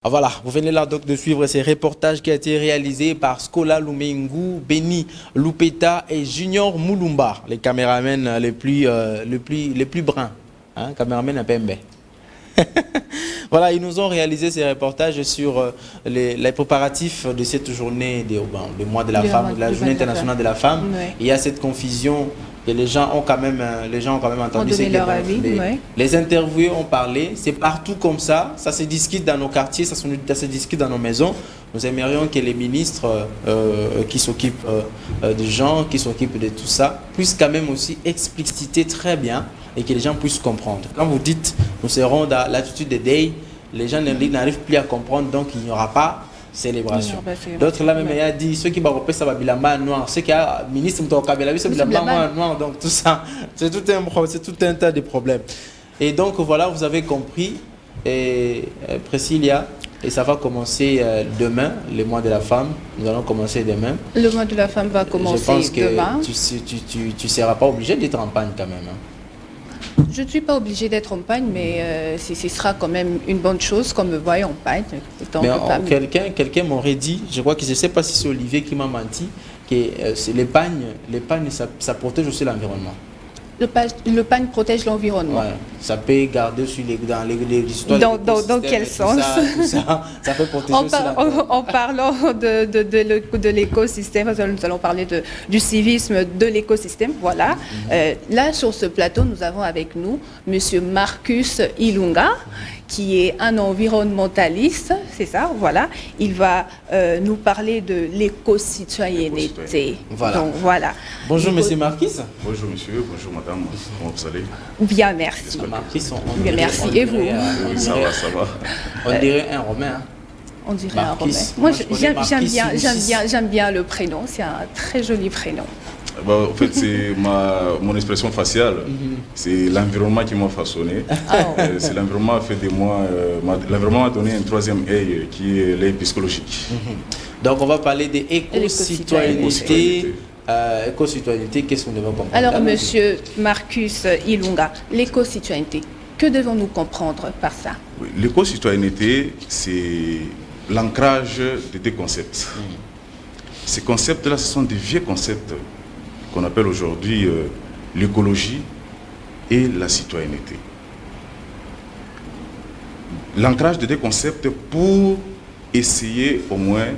Voilà, vous venez là donc de suivre ces reportages qui a été réalisé par Skola Lumengu, Beni Lupeta et Junior Mulumba, les caméramens les plus bruns, hein, caméramens à Pembe. Voilà, ils nous ont réalisé ces reportages sur les préparatifs de cette journée du mois de la femme, de la journée internationale de la femme. Ouais. Il y a cette confusion et les gens ont quand même entendu les interviewés ont parlé. C'est partout comme ça se discute dans nos quartiers, ça se discute dans nos maisons. Nous aimerions que les ministres qui s'occupent des gens, qui s'occupent de tout ça, puissent quand même aussi expliciter très bien et que les gens puissent comprendre. Quand vous dites, nous serons dans l'attitude des day, les gens n'arrivent plus à comprendre, donc il n'y aura pas célébration. D'autres là même a dit, ceux qui vont repérer ça va bilamba noir, ceux qui a ministre noir, donc tout ça, c'est tout un tas de problèmes. Et donc voilà, vous avez compris, et Priscilla, et ça va commencer demain, le mois de la femme. Nous allons commencer demain. Le mois de la femme va commencer demain. Je pense que tu ne seras pas obligé d'être en panne quand même. Hein. Je ne suis pas obligée d'être en panne, mais ce sera quand même une bonne chose qu'on me voie en panne. Quelqu'un m'aurait dit, je crois que je ne sais pas si c'est Olivier qui m'a menti, que l'épargne, ça protège aussi l'environnement. Le pagne protège l'environnement. Ouais, ça peut garder sur dans les histoires. Dans quel sens? Ça peut protéger aussi l'environnement. En parlant de l'écosystème, nous allons parler du civisme de l'écosystème. Voilà. Là, sur ce plateau, nous avons avec nous M. Marcus Ilunga, qui est un environnementaliste, c'est ça, voilà. Il va nous parler de l'éco-citoyenneté. Voilà. Donc, voilà. Bonjour, monsieur Marcus. Bonjour, monsieur. Bonjour, madame. Comment vous allez? Bien, merci. Marcus, bien, merci. Et vous? Ça va, ça va. On dirait un Romain. Hein. On dirait Marcus. Un Romain. Moi, j'aime bien le prénom. C'est un très joli prénom. Bah, en fait, c'est mon expression faciale. C'est l'environnement qui m'a façonné. C'est l'environnement qui a fait de moi. L'environnement m'a donné un troisième œil qui est l'œil psychologique. Donc, on va parler de l'éco-citoyenneté. Éco-citoyenneté, qu'est-ce qu'on devrait comprendre? Alors, monsieur Marcus Ilunga, l'éco-citoyenneté, que devons-nous comprendre par ça? Oui, l'éco-citoyenneté, c'est l'ancrage de deux concepts. Ces concepts-là, ce sont des vieux concepts qu'on appelle aujourd'hui l'écologie et la citoyenneté. L'ancrage de deux concepts pour essayer au moins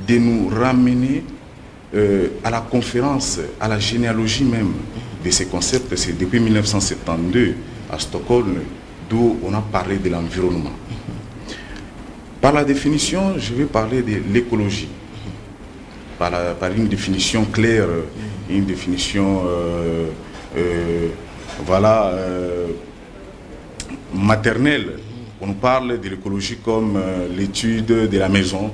de nous ramener à la conférence, à la généalogie même de ces concepts. C'est depuis 1972 à Stockholm d'où on a parlé de l'environnement. Par la définition, je vais parler de l'écologie. Par une définition claire, une définition maternelle. On parle de l'écologie comme l'étude de la maison.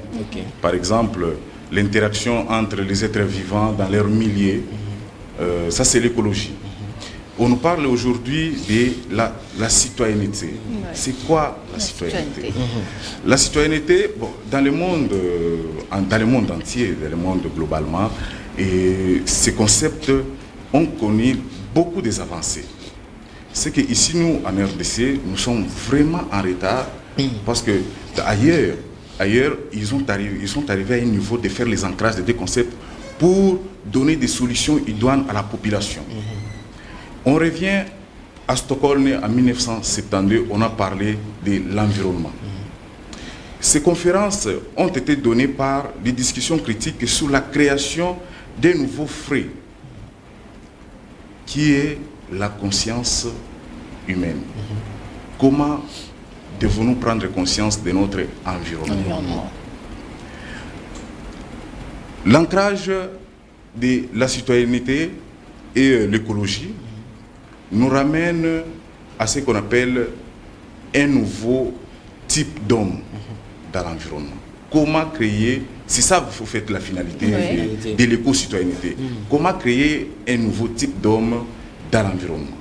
Par exemple, l'interaction entre les êtres vivants dans leur milieu. Ça, c'est l'écologie. On nous parle aujourd'hui de la citoyenneté. C'est quoi la citoyenneté? La citoyenneté, bon, dans le monde entier, dans le monde globalement, et ces concepts ont connu beaucoup des avancées. C'est qu'ici, nous, en RDC, nous sommes vraiment en retard parce que ailleurs, ils sont arrivés à un niveau de faire les ancrages de deux concepts pour donner des solutions idoines à la population. On revient à Stockholm en 1972, on a parlé de l'environnement. Ces conférences ont été données par des discussions critiques sur la création d'un nouveau frais qui est la conscience humaine. Comment devons-nous prendre conscience de notre environnement? L'ancrage de la citoyenneté et l'écologie nous ramène à ce qu'on appelle un nouveau type d'homme dans l'environnement. Comment créer, c'est ça vous faites la finalité de l'éco-citoyenneté. Comment créer un nouveau type d'homme dans l'environnement?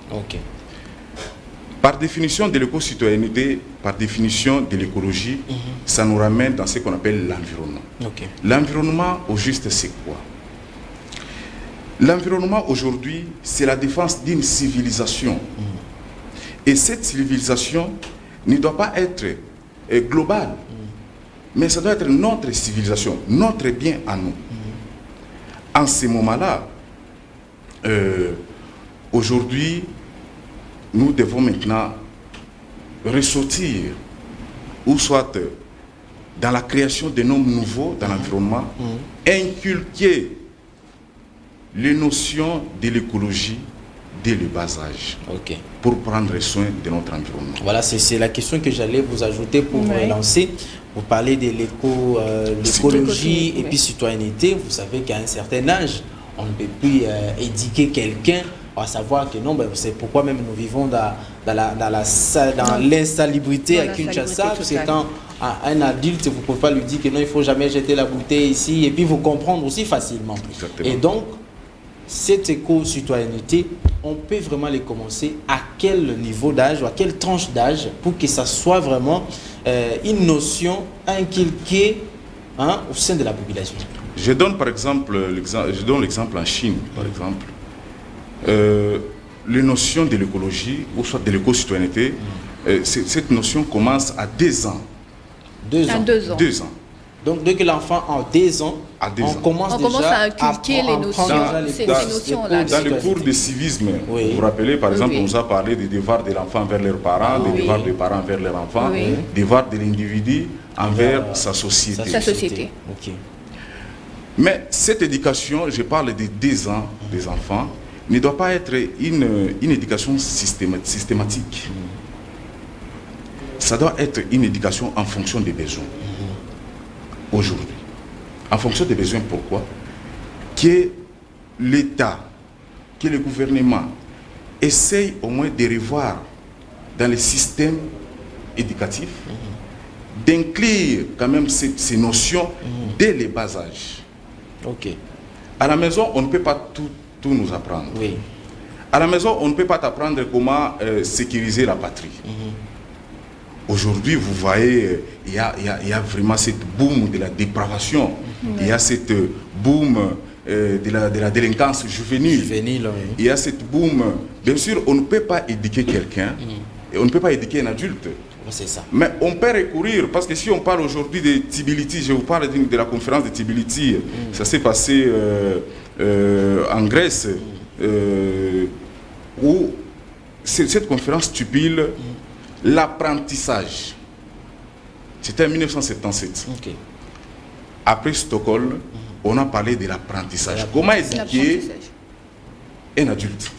Par définition de l'éco-citoyenneté, par définition de l'écologie, ça nous ramène dans ce qu'on appelle l'environnement. L'environnement, au juste, c'est quoi? L'environnement aujourd'hui, c'est la défense d'une civilisation. Et cette civilisation ne doit pas être globale. mais ça doit être notre civilisation, notre bien à nous. En ces moments-là, aujourd'hui, nous devons maintenant ressortir, ou soit dans la création de noms nouveaux dans l'environnement, inculquer les notions de l'écologie dès le bas âge, pour prendre soin de notre environnement. Voilà, c'est la question que j'allais vous ajouter pour vous relancer. Vous parlez de l'écologie et puis citoyenneté. Vous savez qu'à un certain âge, on ne peut plus éduquer quelqu'un à savoir que non, ben, c'est pourquoi même nous vivons dans l'insalubrité à Kinshasa. C'est quand un adulte, vous ne pouvez pas lui dire que non, il ne faut jamais jeter la bouteille ici et puis vous comprendre aussi facilement. Exactement. Et donc, cette éco-citoyenneté, on peut vraiment les commencer à quel niveau d'âge ou à quelle tranche d'âge pour que ça soit vraiment une notion inculquée au sein de la population. Je donne par exemple l'exemple en Chine, par exemple. Les notions de l'écologie ou soit de l'éco-citoyenneté, cette notion commence à 2 ans. 2 ans. 2 ans. Donc, dès que l'enfant a 2 ans, on commence à inculquer les notions. Dans le cours de civisme, vous vous rappelez, par exemple, on nous a parlé des devoirs de l'enfant envers leurs parents, des devoirs des parents envers leurs enfants, des devoirs de l'individu envers sa société. Sa société. Mais cette éducation, je parle de 2 ans des enfants, ne doit pas être une éducation systématique. Ça doit être une éducation en fonction des besoins. Aujourd'hui. En fonction des besoins, pourquoi? Que l'État, que le gouvernement essaye au moins de revoir dans le système éducatif, d'inclure quand même ces notions dès les bas âges. À la maison, on ne peut pas tout nous apprendre. À la maison, on ne peut pas t'apprendre comment sécuriser la patrie. Aujourd'hui, vous voyez, il y a vraiment cette boom de la dépravation. Il y a cette boom de la délinquance juvénile. Il y a cette boom. Bien sûr, on ne peut pas éduquer quelqu'un et on ne peut pas éduquer un adulte. C'est ça. Mais on peut recourir, parce que si on parle aujourd'hui de Tbilisi, je vous parle de la conférence de Tbilisi, ça s'est passé en Grèce, où cette conférence stipule l'apprentissage. C'était en 1977. Après Stockholm, on a parlé de l'apprentissage. Comment éduquer un adulte?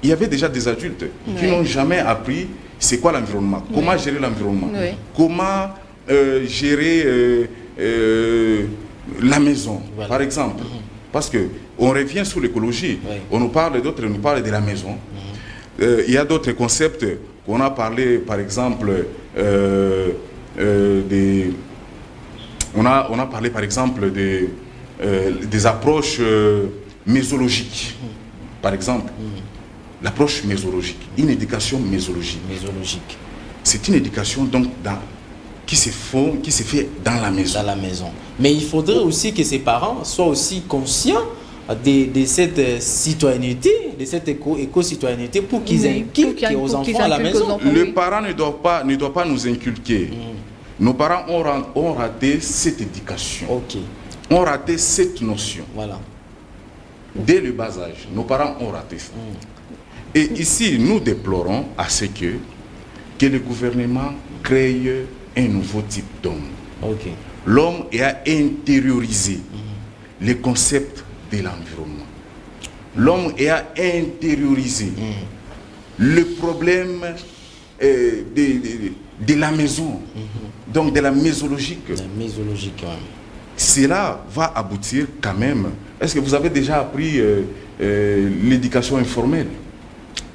Il y avait déjà des adultes qui n'ont jamais appris c'est quoi l'environnement, comment gérer l'environnement, comment gérer la maison, par exemple. Parce qu'on revient sur l'écologie, on nous parle d'autres, on nous parle de la maison. Il y a d'autres concepts qu'on a parlé, par exemple, on a parlé par exemple des approches mésologiques, par exemple. L'approche mésologique, une éducation mésologique. C'est une éducation donc qui se fait dans la maison. Mais il faudrait aussi que ces parents soient aussi conscients de cette citoyenneté, de cette éco-citoyenneté pour qu'ils inculquent aux enfants à la maison. Le parent ne doit pas nous inculquer. Nos parents ont raté cette éducation. Ont raté cette notion. Dès le bas âge, nos parents ont raté ça. Et ici, nous déplorons à ce que le gouvernement crée un nouveau type d'homme. L'homme a intériorisé les concepts de l'environnement. L'homme a intériorisé le problème de la maison, donc de la mésologique. Cela va aboutir quand même. Est-ce que vous avez déjà appris l'éducation informelle?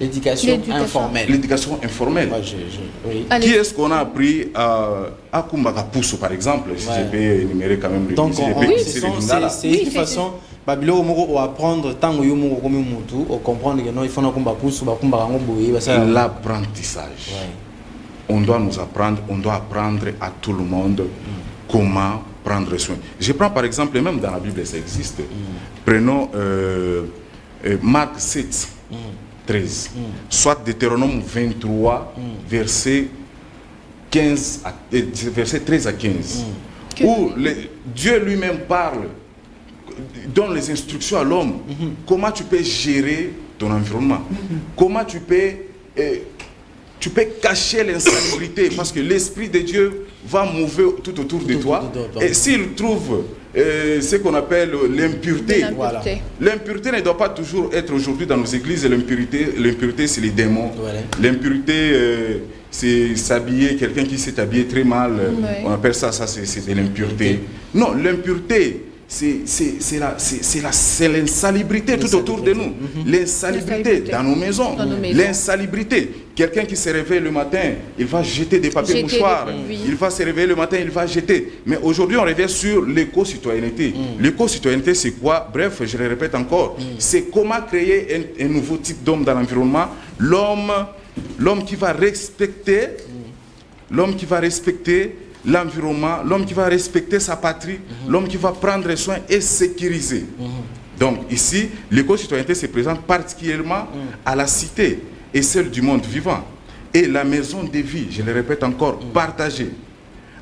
L'éducation informelle. L'éducation informelle. Qui est-ce qu'on a appris à Kumbaka Pousso, par exemple, si je peux énumérer quand même donc, c'est une façon, Babilo Moro apprendre tant que Yomo comme Mutu, ou comprendre que non, il faut qu'on Pousso, l'apprentissage. On doit nous apprendre, on doit apprendre à tout le monde comment prendre soin. Je prends par exemple, même dans la Bible, ça existe. Prenons Marc 7. 13, soit Deutéronome 23, verset 13 à 15. où Dieu lui-même parle, donne les instructions à l'homme, comment tu peux gérer ton environnement, comment tu peux cacher l'insalubrité, parce que l'Esprit de Dieu va mouver tout autour de toi. Et s'il trouve ce qu'on appelle l'impureté, l'impureté ne doit pas toujours être aujourd'hui dans nos églises. L'impureté, c'est les démons. L'impureté, c'est s'habiller, quelqu'un qui s'est habillé très mal, on appelle ça c'est de l'impureté. Non, l'impureté, c'est l'insalubrité tout autour de nous. L'insalubrité dans nos maisons. L'insalubrité. Quelqu'un qui se réveille le matin, il va jeter des papiers mouchoirs. Il va se réveiller le matin, il va jeter. Mais aujourd'hui, on revient sur l'éco-citoyenneté. L'éco-citoyenneté, c'est quoi? Bref, je le répète encore. C'est comment créer un nouveau type d'homme dans l'environnement. L'homme qui va respecter l'environnement, l'homme qui va respecter sa patrie, l'homme qui va prendre soin et sécuriser. Donc ici, l'éco-citoyenneté se présente particulièrement à la cité et celle du monde vivant. Et la maison de vie, je le répète encore, partagée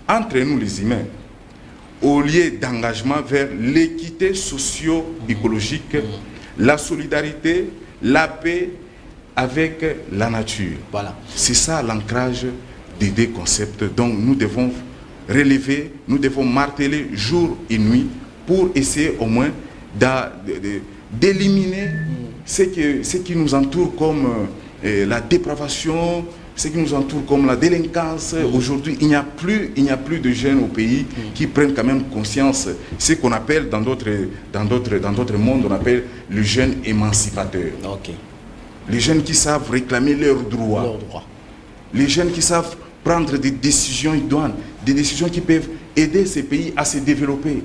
entre nous les humains, au lieu d'engagement vers l'équité socio-écologique, la solidarité, la paix avec la nature. Voilà. C'est ça l'ancrage des deux concepts dont nous devons relever, nous devons marteler jour et nuit pour essayer au moins d'éliminer ce qui nous entoure comme la dépravation, ce qui nous entoure comme la délinquance. Aujourd'hui, il n'y a plus de jeunes au pays qui prennent quand même conscience, ce qu'on appelle dans d'autres mondes, on appelle le jeune émancipateur. Les jeunes qui savent réclamer leurs droits. Les jeunes qui savent prendre des décisions idoines, des décisions qui peuvent aider ces pays à se développer.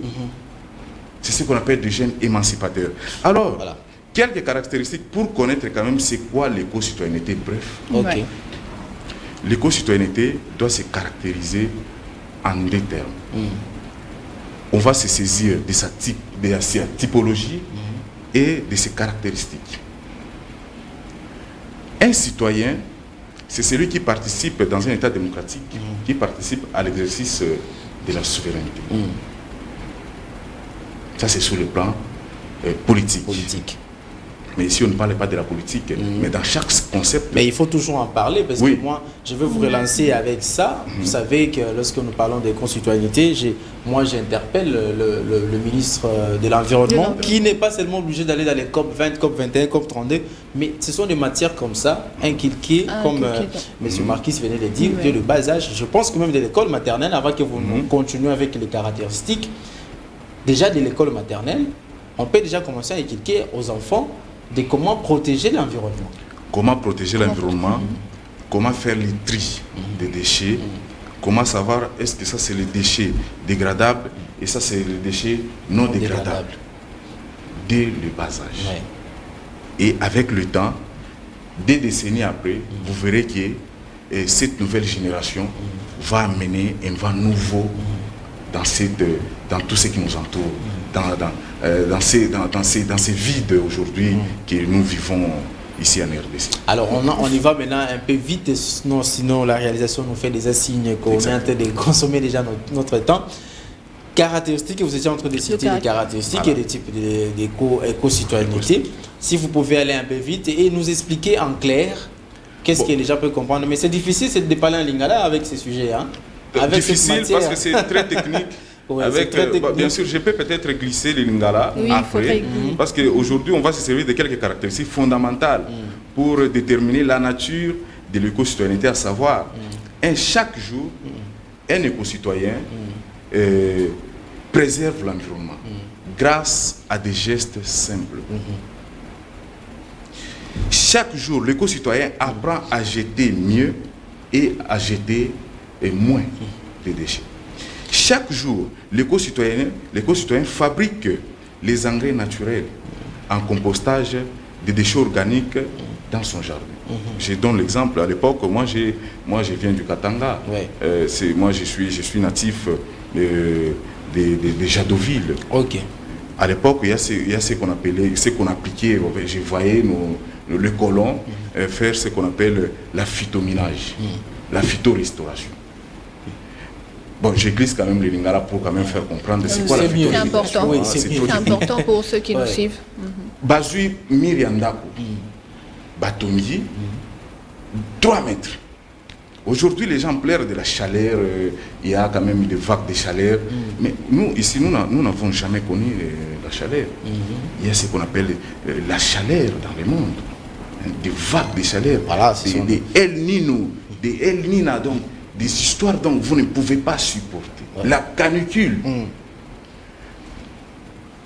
C'est ce qu'on appelle des jeunes émancipateurs. Alors, quelques caractéristiques pour connaître quand même c'est quoi l'éco-citoyenneté. Bref, l'éco-citoyenneté doit se caractériser en deux termes. On va se saisir de sa typologie et de ses caractéristiques. Un citoyen, c'est celui qui participe dans un État démocratique, qui participe à l'exercice de la souveraineté. Ça, c'est sur le plan politique. Mais ici, on ne parle pas de la politique, mais dans chaque concept... Mais il faut toujours en parler, parce que moi, je veux vous relancer avec ça. Vous savez que lorsque nous parlons de concitoyenneté, moi, j'interpelle le ministre de l'Environnement, qui n'est pas seulement obligé d'aller dans les COP 20, COP 21, COP 32, mais ce sont des matières comme ça, inculquées, comme M. Marquis venait de dire, dès le bas âge. Je pense que même de l'école maternelle, avant que vous continuiez avec les caractéristiques, déjà de l'école maternelle, on peut déjà commencer à inculquer aux enfants de comment protéger l'environnement. Comment protéger l'environnement, comment faire le tri des déchets, comment savoir est-ce que ça c'est les déchets dégradables et ça c'est les déchets non dégradables. Dès le bas âge. Et avec le temps, des décennies après, vous verrez que cette nouvelle génération va amener un vent nouveau dans tout ce qui nous entoure, dans ces vides aujourd'hui que nous vivons ici en RDC. Alors on y va maintenant un peu vite, sinon la réalisation nous fait des signes qu'on est en train de consommer déjà notre temps. Caractéristiques, vous étiez en train de citer les caractéristiques et les types d'éco-citoyenneté. Si vous pouvez aller un peu vite et nous expliquer en clair qu'est-ce que les gens peuvent comprendre. Mais c'est difficile de parler en lingala avec ces sujets. Difficile parce que c'est très technique. Bien sûr, je peux peut-être glisser les lingala après, parce qu'aujourd'hui, on va se servir de quelques caractéristiques fondamentales pour déterminer la nature de l'éco-citoyenneté, à savoir, chaque jour, un éco-citoyen préserve l'environnement grâce à des gestes simples. Chaque jour, l'éco-citoyen apprend à jeter mieux et à jeter moins de déchets. Chaque jour, l'éco-citoyen fabrique les engrais naturels en compostage des déchets organiques dans son jardin. Je donne l'exemple. À l'époque, moi je viens du Katanga. Moi je suis natif de Jadoville. À l'époque, il y a ce qu'on appelait, ce qu'on appliquait. Je voyais les colons faire ce qu'on appelle la phytominage, la phytorestauration. Bon, je glisse quand même les lingala pour quand même faire comprendre c'est quoi la C'est important. Oui, C'est important pour ceux qui nous suivent. Bazui Miriandako, Batongi, 3 mètres. Aujourd'hui, les gens pleurent de la chaleur, il y a quand même des vagues de chaleur. Mais nous, ici, nous n'avons jamais connu la chaleur. Il y a ce qu'on appelle la chaleur dans le monde. Des vagues de chaleur, voilà, des El Nino, des El Nina, donc des histoires dont vous ne pouvez pas supporter. Ouais. La canicule.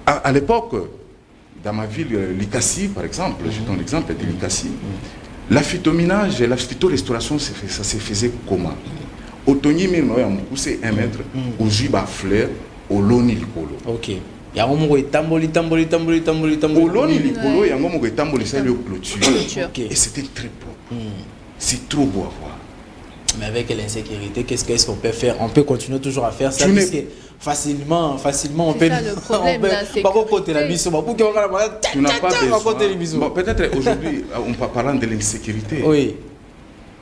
À l'époque, dans ma ville, Likassi, par exemple, je donne l'exemple de Likassi, la phytominage et la phytorestauration, ça se faisait comment? Au Tony c'est 1 mètre, au Jiba fleur, au Loni Likolo. Ok. Il y a un moment où il tamboli. Au Loni Likolo, il y a un moment où il tamboli, c'est le clôture. Okay. Et c'était très beau. C'est trop beau à voir. Mais avec l'insécurité, qu'est-ce qu'on peut faire? On peut continuer toujours à faire ça parce que facilement on peut... Ça, le problème, tu n'as pas besoin. Bon, peut-être aujourd'hui, on peut parler de l'insécurité. Oui.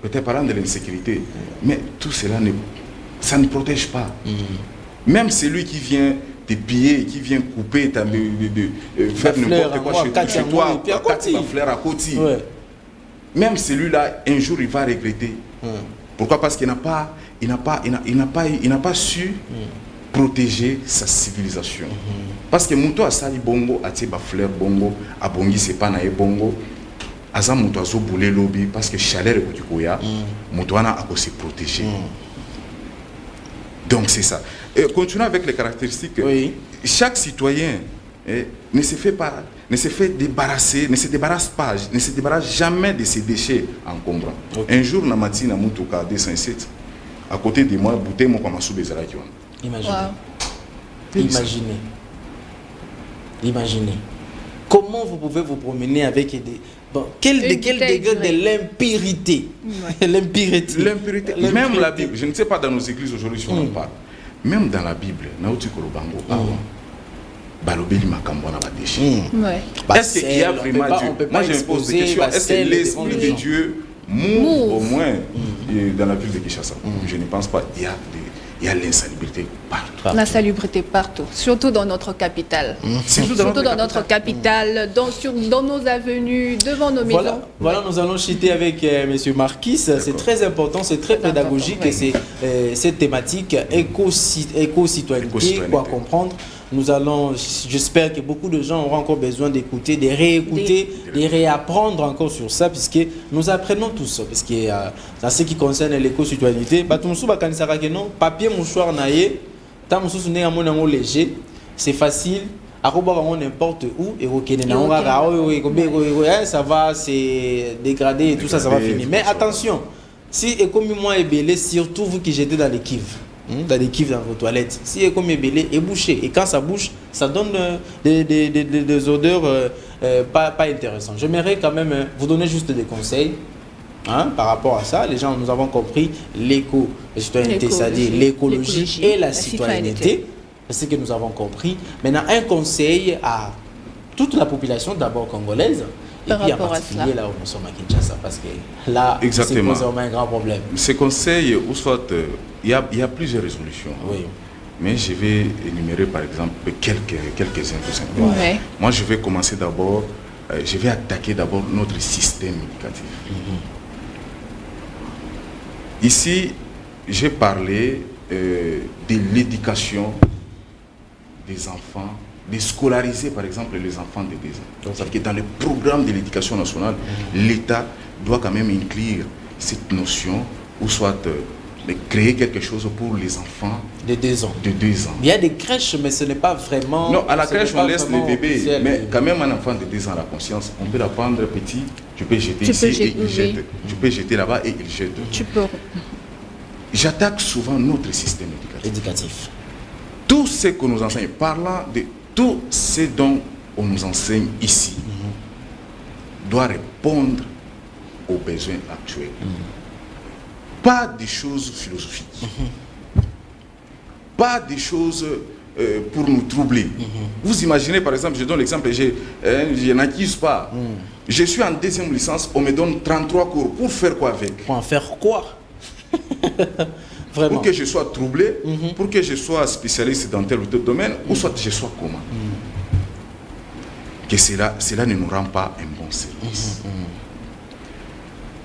Peut-être parlant de l'insécurité. Mais tout cela, ça ne protège pas. Même celui qui vient te piller, qui vient couper, faire n'importe quoi chez toi, la fleur à côté. Même celui-là, un jour, il va regretter. Pourquoi? Parce qu'il n'a pas su protéger sa civilisation. Parce que Mouto a sali bongo, a teba fleur bongo, a bongi c'est pas nae bongo, a za Mouto a zo boulé lobby, parce que chaleur est koya, Mouto a se protéger. Donc c'est ça. Continuons avec les caractéristiques. Chaque citoyen ne se débarrasse jamais de ses déchets encombrants. Un jour, na matina Moutouka 207, à côté de moi, bouteille mon comme sous bezala qui Imaginez. Comment vous pouvez vous promener avec des... Bon, quel degré de l'impurité? L'impurité. Même la Bible, je ne sais pas dans nos églises aujourd'hui si on en parle. Même dans la Bible, Naouti Kolobango, balobeli makambo na badéché. Est-ce qu'il y a vraiment Dieu? Moi je me pose des questions. Est-ce que l'esprit de Dieu move au moins dans la ville de Kinshasa? Je ne pense pas. Il y a l'insalubrité partout. L'insalubrité partout, surtout dans notre capitale. Surtout dans notre capitale, dans nos avenues, devant nos maisons. Voilà, nous allons chuter avec M. Marquis. C'est très important, c'est très pédagogique et c'est cette thématique éco-citoyenneté, quoi comprendre. Nous allons, j'espère que beaucoup de gens auront encore besoin d'écouter, de réécouter, de réapprendre encore sur ça, puisque nous apprenons tout ça. Parce que dans ce qui concerne l'éco-citoyenneté, papier, mouchoir, naïe, léger, c'est facile. N'importe où et ça va se dégrader et tout ça, ça va finir. Mais attention, si économiquement est belé, surtout vous qui jetez dans les kives. Dans les kives dans vos toilettes. Si est comme belé est bouché et quand ça bouche, ça donne des odeurs pas intéressantes. J'aimerais quand même vous donner juste des conseils par rapport à ça. Les gens, nous avons compris l'éco-citoyenneté, c'est-à-dire l'écologie et la citoyenneté. C'est ce que nous avons compris. Maintenant, un conseil à toute la population d'abord congolaise. Et puis en particulier là où nous sommes à Kinshasa, parce que là, c'est vraiment un grand problème. Ces conseils, ou soit, il y a plusieurs résolutions. Oui. Mais je vais énumérer par exemple quelques-uns tout simplement. Ouais. Moi, je vais commencer d'abord, je vais attaquer d'abord notre système éducatif. Ici, j'ai parlé de l'éducation des enfants, de scolariser par exemple les enfants de 2 ans. C'est-à-dire que dans le programme de l'éducation nationale, l'État doit quand même inclure cette notion, ou soit créer quelque chose pour les enfants de 2 ans. Il y a des crèches, mais ce n'est pas vraiment... Non, à la crèche, on laisse les bébés, mais quand même un enfant de 2 ans a la conscience, on peut l'apprendre petit, tu peux jeter ici et il jette. Tu peux jeter là-bas et il jette. Tu peux. J'attaque souvent notre système éducatif. Tout ce que nous enseignons, parlant de tout ce dont on nous enseigne ici, doit répondre aux besoins actuels. Pas des choses philosophiques. Pas des choses pour nous troubler. Vous imaginez, par exemple, je donne l'exemple, je n'acquise pas. Je suis en 2e licence, on me donne 33 cours. Pour faire quoi avec? Pour en faire quoi? Vraiment. Pour que je sois troublé, pour que je sois spécialiste dans tel ou tel domaine, ou soit je sois comment. Que cela ne nous rend pas un bon service.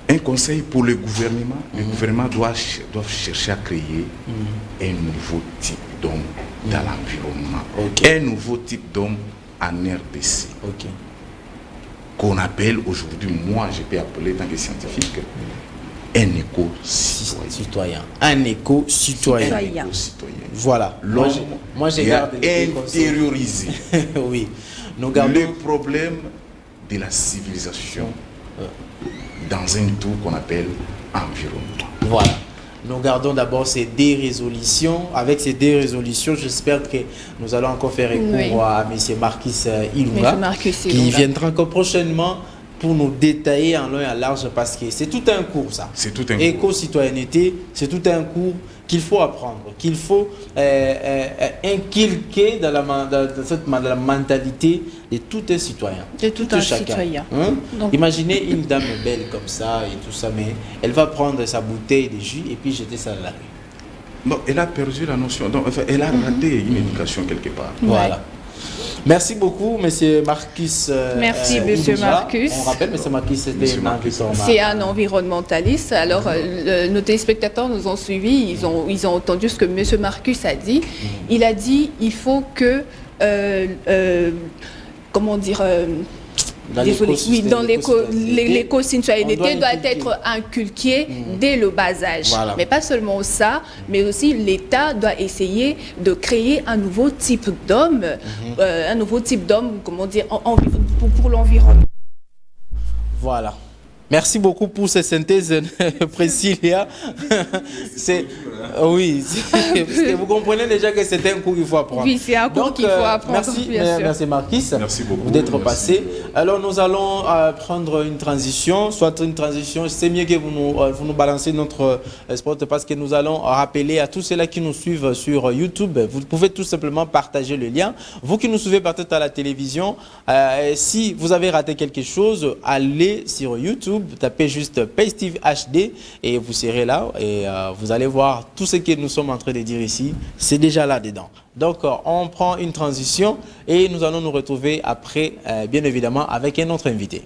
Un conseil pour le gouvernement doit chercher à créer un nouveau type d'homme dans l'environnement, un nouveau type d'homme en RDC, qu'on appelle aujourd'hui, moi je peux appeler tant que scientifique, un éco-citoyen. Un éco-citoyen. Voilà. Moi j'ai intériorisé oui. Nous gardons le problème de la civilisation dans un tout qu'on appelle environnement. Voilà. Nous gardons d'abord ces 2 résolutions. Avec ces 2 résolutions, j'espère que nous allons encore faire recours à M. Marcus Ilunga, qui viendra encore prochainement pour nous détailler en long et en large, parce que c'est tout un cours, ça. C'est tout un cours. Éco-citoyenneté, c'est tout un cours qu'il faut apprendre, qu'il faut inculquer dans la mentalité de tout un citoyen. De tout un citoyen. Hein? Imaginez une dame belle comme ça et tout ça, mais elle va prendre sa bouteille de jus et puis jeter ça dans la rue. Non, elle a perdu la notion. Donc, enfin, elle a raté une éducation quelque part. Voilà. Merci beaucoup, M. Marcus. Merci, M. Marcus. On rappelle, M. Marcus, c'est un environnementaliste. Alors, nos téléspectateurs nous ont suivis. Ils ont entendu ce que M. Marcus a dit. Il a dit il faut que, comment dire, dans l'éco-citoyenneté doit être inculquée dès le bas âge. Voilà. Mais pas seulement ça, mais aussi l'État doit essayer de créer un nouveau type d'homme, comment dire, pour l'environnement. Voilà. Merci beaucoup pour ces synthèses, Priscilla. Oui, parce que vous comprenez déjà que c'est un cours qu'il faut apprendre. Oui, c'est un cours qu'il faut apprendre. Merci Marcus d'être passé. Alors nous allons prendre une transition, c'est mieux que vous nous balancez notre spot, parce que nous allons rappeler à tous ceux-là qui nous suivent sur YouTube, vous pouvez tout simplement partager le lien. Vous qui nous suivez peut-être à la télévision, si vous avez raté quelque chose, allez sur YouTube, tapez juste PaySteve HD et vous serez là et vous allez voir tout ce que nous sommes en train de dire ici, c'est déjà là-dedans. Donc on prend une transition et nous allons nous retrouver après, bien évidemment, avec un autre invité.